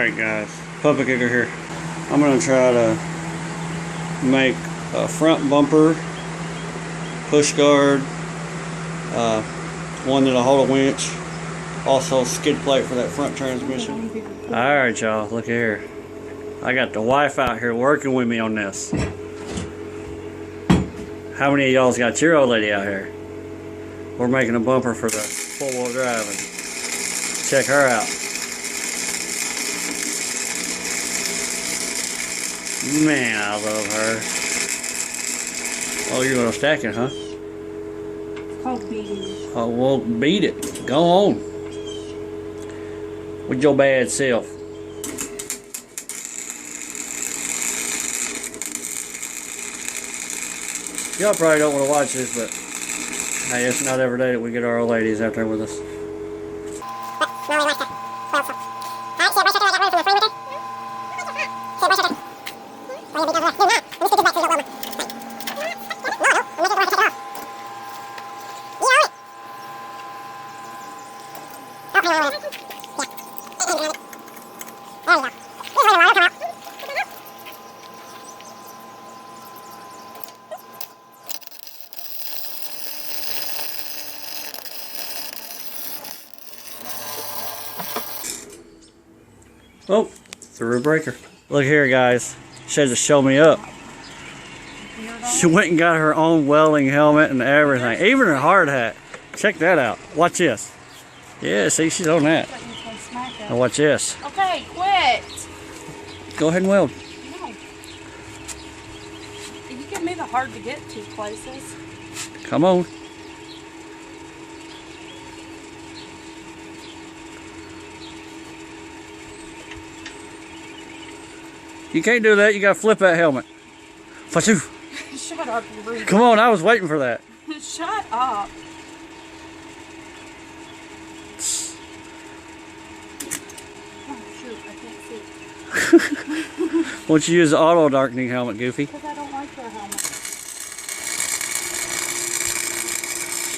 Alright guys, puppet kicker here. I'm going to try to make a front bumper, push guard, one that'll hold a winch, also skid plate for that front transmission. Alright y'all, look here. I got the wife out here working with me on this. How many of y'all's got your old lady out here? We're making a bumper for the four-wheel drive and check her out. Man, I love her. Oh, you're gonna stack it, huh? It's called beating. Oh, well, beat it. Go on. With your bad self. Y'all probably don't want to watch this, but hey, it's not every day that we get our old ladies out there with us. Oh, threw a breaker. Look here, guys. She had to show me up. She went and got her own welding helmet and everything. Even her hard hat. Check that out. Watch this. Yeah, see, she's on that. Now watch this. Okay, quit. Go ahead and weld. No. You give me the hard to get to places. Come on. You can't do that. You gotta flip that helmet. Fatu. Shut up, you rude. Come on, I was waiting for that. Shut up. Oh shoot, I can't see. Why don't you use the auto darkening helmet, Goofy? Because I don't like their helmet.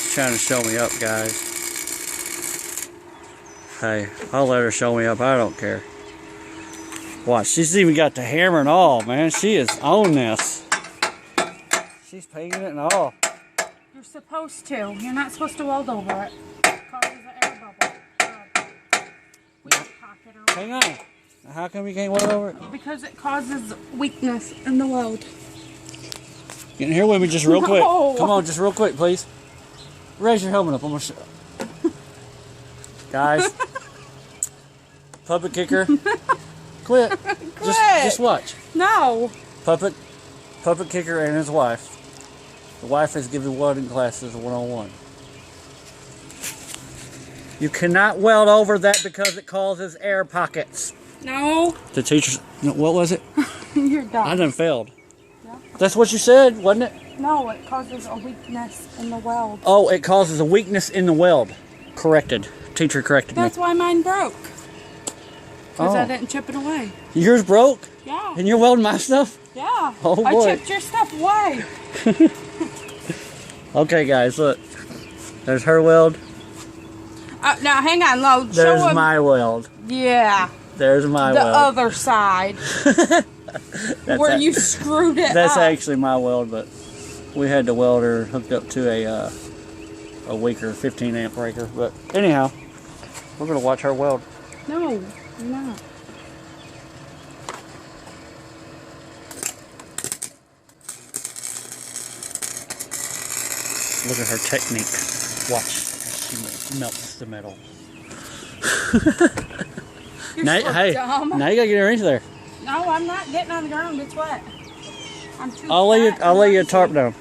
She's trying to show me up, guys. Hey, I'll let her show me up. I don't care. Watch, she's even got the hammer and all, man. She is on this. She's painting it and all. You're supposed to. You're not supposed to weld over it. It causes an air bubble. Pocket or Hang on. How come you can't weld over it? because it causes weakness in the weld. Get in here with me just real quick. No. Come on, just real quick, please. Raise your helmet up. I'm gonna show. Guys. Puppet kicker. Quit. Just watch. No. Puppet kicker and his wife. The wife is giving welding classes 101. You cannot weld over that because it causes air pockets. No. The teacher, what was it? You're dumb. I done failed. Yeah. That's what you said, wasn't it? No, it causes a weakness in the weld. Oh, it causes a weakness in the weld. Corrected. Teacher corrected That's me. why mine broke. Because Oh. I didn't chip it away. Yours broke? Yeah. And you're welding my stuff? Yeah. Oh, boy. I chipped your stuff away. Okay, guys, look. There's her weld. Now, hang on, Lo. There's Show him. my weld. Yeah. There's my The weld. other side. Where you screwed it That's up. actually my weld, but we had the welder hooked up to a weaker 15 amp breaker. But anyhow, we're going to watch her weld. No, you're not. Look at her technique. Watch as she melts the metal. You're Now, so hey, dumb. now you got to get her into there. No, I'm not getting on the ground. It's wet. I'm too I'll lay fat you a and tarp lazy. down.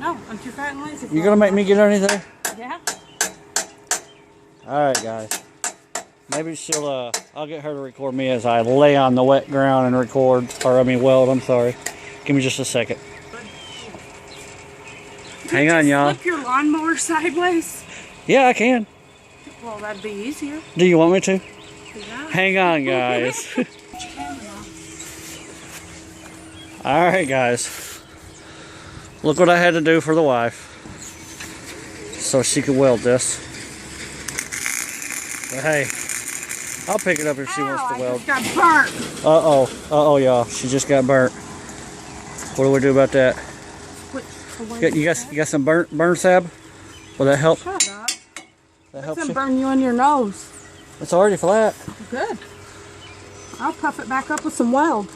No, I'm too fat and lazy. You gonna make me get underneath there? Yeah. All right, guys. Maybe she'll. I'll get her to record me as I lay on the wet ground and record, or I mean weld. I'm sorry. Give me just a second. Hang on, y'all. Flip your lawnmower sideways. Yeah, I can. Well, that'd be easier. Do you want me to? Yeah. Hang on, guys. All right, guys. Look what I had to do for the wife so she could weld this. But hey, I'll pick it up if she wants to I weld. just got burnt. Uh-oh, y'all. She just got burnt. What do we do about that? You got some burn sab? Will that help? Shut up. That It's helps gonna you? burn you in your nose. It's already flat. Good. I'll puff it back up with some weld.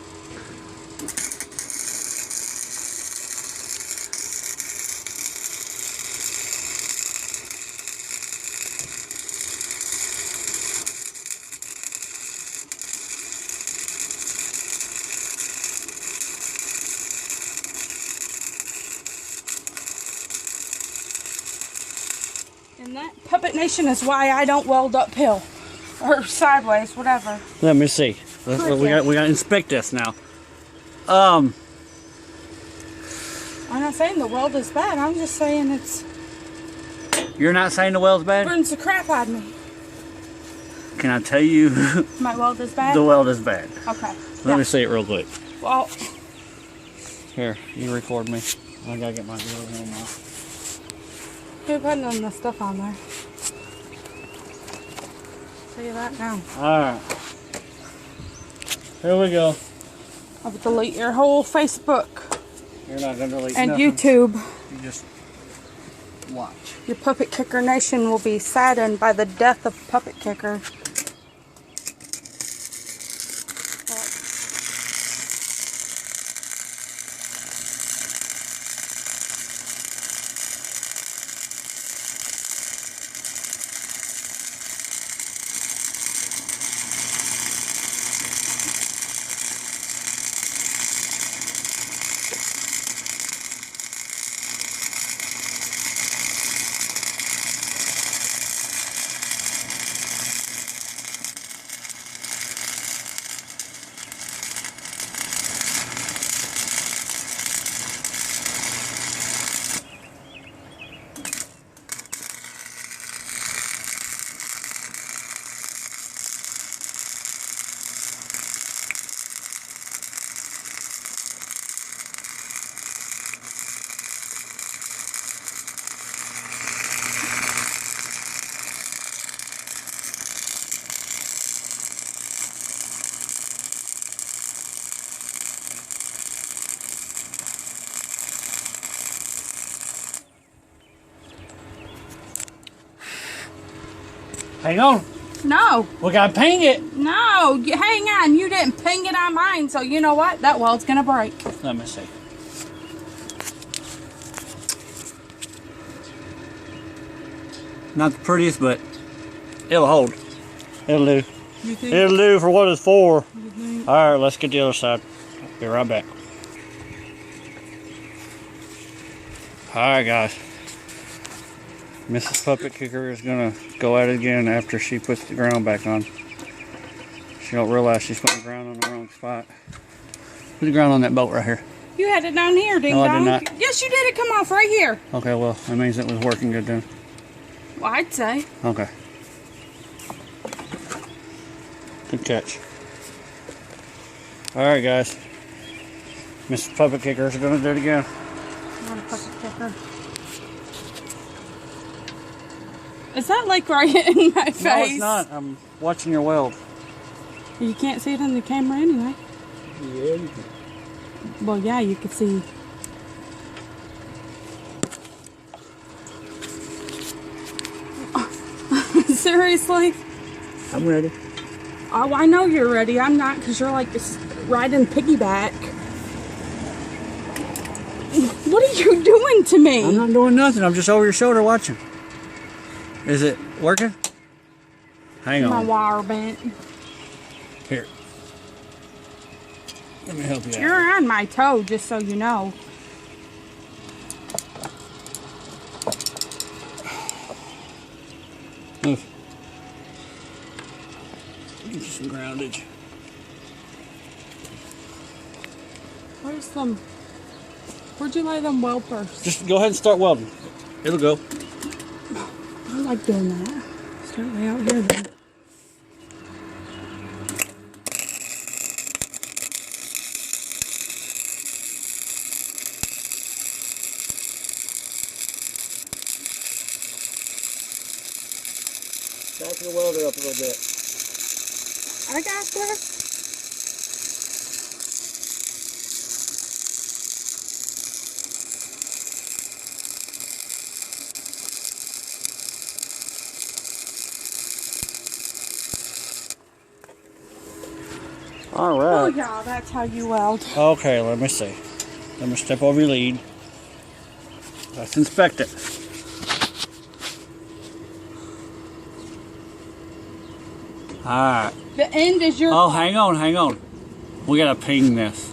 And that, Puppet Nation, is why I don't weld uphill or sideways, whatever. Let me see. We got to inspect this now. I'm not saying the weld is bad. I'm just saying it's You're not saying the weld's bad? burns the crap out of me. Can I tell you My weld is bad? the weld is bad? Okay. Let me see it real quick. Well, Here, you record me. I gotta get my glove on now. you're putting on the stuff on there. Tell you that now. Alright. Here we go. I would delete your whole Facebook You're not gonna delete and nothing. YouTube. You just watch. Your Puppet Kicker Nation will be saddened by the death of Puppet Kicker. Hang on. No, We gotta ping it. no, hang on. You didn't ping it on mine, so you know what? That weld's gonna break. Let me see. Not the prettiest, but it'll hold. It'll do. You think? It'll do for what it's for. Alright, let's get the other side. Be right back. Alright, guys. Mrs. Puppet Kicker is gonna go at it again after she puts the ground back on. She don't realize she's putting the ground on the wrong spot. Put the ground on that bolt right here. You had it down here, ding No, I dong. did not. Yes, you did. It come off right here. Okay, well, that means it was working good then. Well, I'd say. Okay. Good catch. Alright, guys. Mrs. Puppet Kicker is gonna do it again. Not a Puppet Kicker. Is that like right in my face? No, it's not. I'm watching your weld. You can't see it on the camera anyway. Yeah, you can. Well, yeah, you could see. Seriously? I'm ready. Oh, I know you're ready. I'm not, because you're like this riding piggyback. What are you doing to me? I'm not doing nothing. I'm just over your shoulder watching. Is it working? Hang My on. wire bent. Here. Let me help you out. You're on my toe, just so you know. Move. Get you some groundage. Where'd you lay them weld first? Just go ahead and start welding. It'll go. I like doing that. Start way out here then. Back the welder up a little bit. I got this. All right. Oh yeah, that's how you weld. Okay, let me see. Let me step over your lead. Let's inspect it. Alright. The end is your. Oh, hang on. We gotta ping this.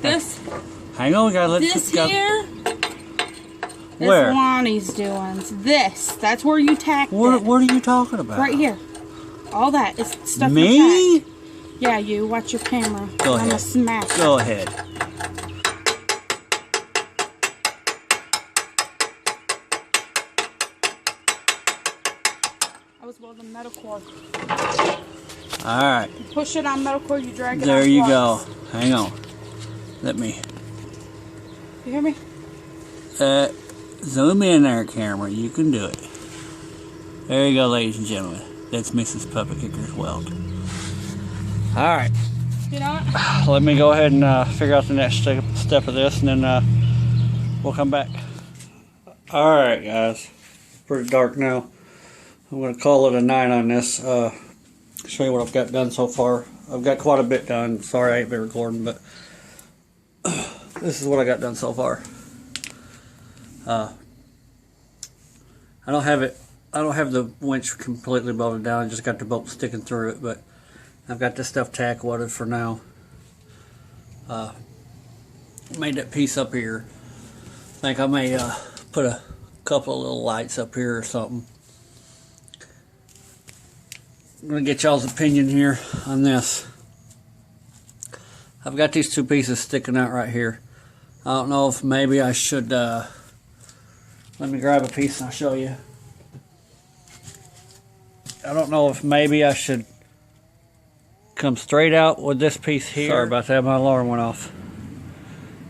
This. Hang on, we gotta let This go. here. Where? Is Lonnie's doings. This. That's where you tack it. What are you talking about? Right here. All that is stuff. Me? Yeah, you. Watch your camera. Go I'm ahead. gonna smash it. Go ahead. I was welding metal cord. Alright. You push it on metal cord, you drag it There out you once. go. Hang on. Let me You hear me? zoom in there, camera. You can do it. There you go, ladies and gentlemen. That's Mrs. Puppet Kicker's weld. Alright. You know what? Let me go ahead and figure out the next step of this, and then we'll come back. Alright, guys. It's pretty dark now. I'm going to call it a night on this. Show you what I've got done so far. I've got quite a bit done. Sorry I ain't been recording, but this is what I got done so far. I don't have the winch completely bolted down. I just got the bolt sticking through it, but I've got this stuff tack welded for now. Made that piece up here. I think I may put a couple of little lights up here or something. I'm going to get y'all's opinion here on this. I've got these two pieces sticking out right here. I don't know if maybe I should, let me grab a piece and I'll show you. I don't know if maybe I should come straight out with this piece here. Sorry about that, my alarm went off.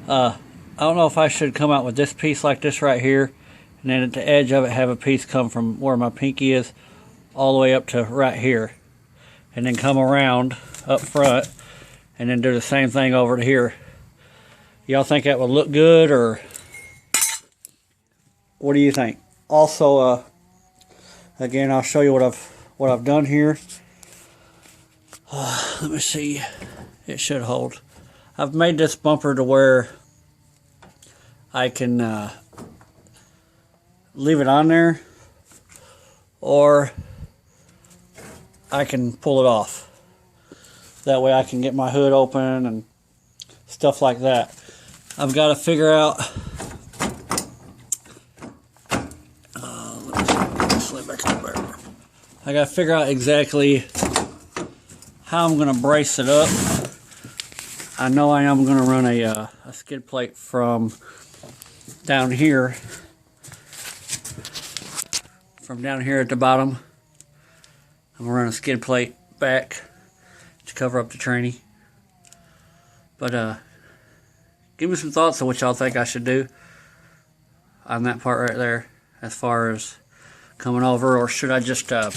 I don't know if I should come out with this piece like this right here, and then at the edge of it have a piece come from where my pinky is all the way up to right here, and then come around up front and then do the same thing over to here. Y'all think that would look good, or what do you think? Also, again, I'll show you what I've done here. Let me see. It should hold. I've made this bumper to where I can leave it on there, or I can pull it off. That way I can get my hood open and stuff like that. I've got to figure out, I got to figure out exactly how I'm going to brace it up. I know I am going to run a skid plate from down here, at the bottom. I'm going to run a skid plate back to cover up the tranny. But give me some thoughts on what y'all think I should do on that part right there, as far as coming over, or should I just cut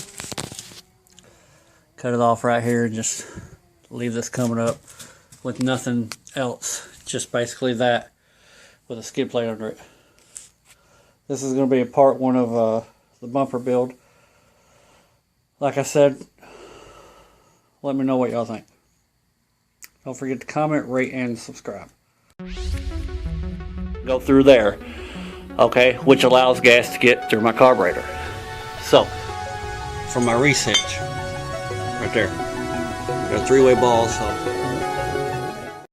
it off right here and just leave this coming up with nothing else, just basically that with a skid plate under it. This is going to be a part one of the bumper build. Like I said, let me know what y'all think. Don't forget to comment, rate, and subscribe. Go through there, okay, which allows gas to get through my carburetor. So, from my research, right there, got a three-way ball, so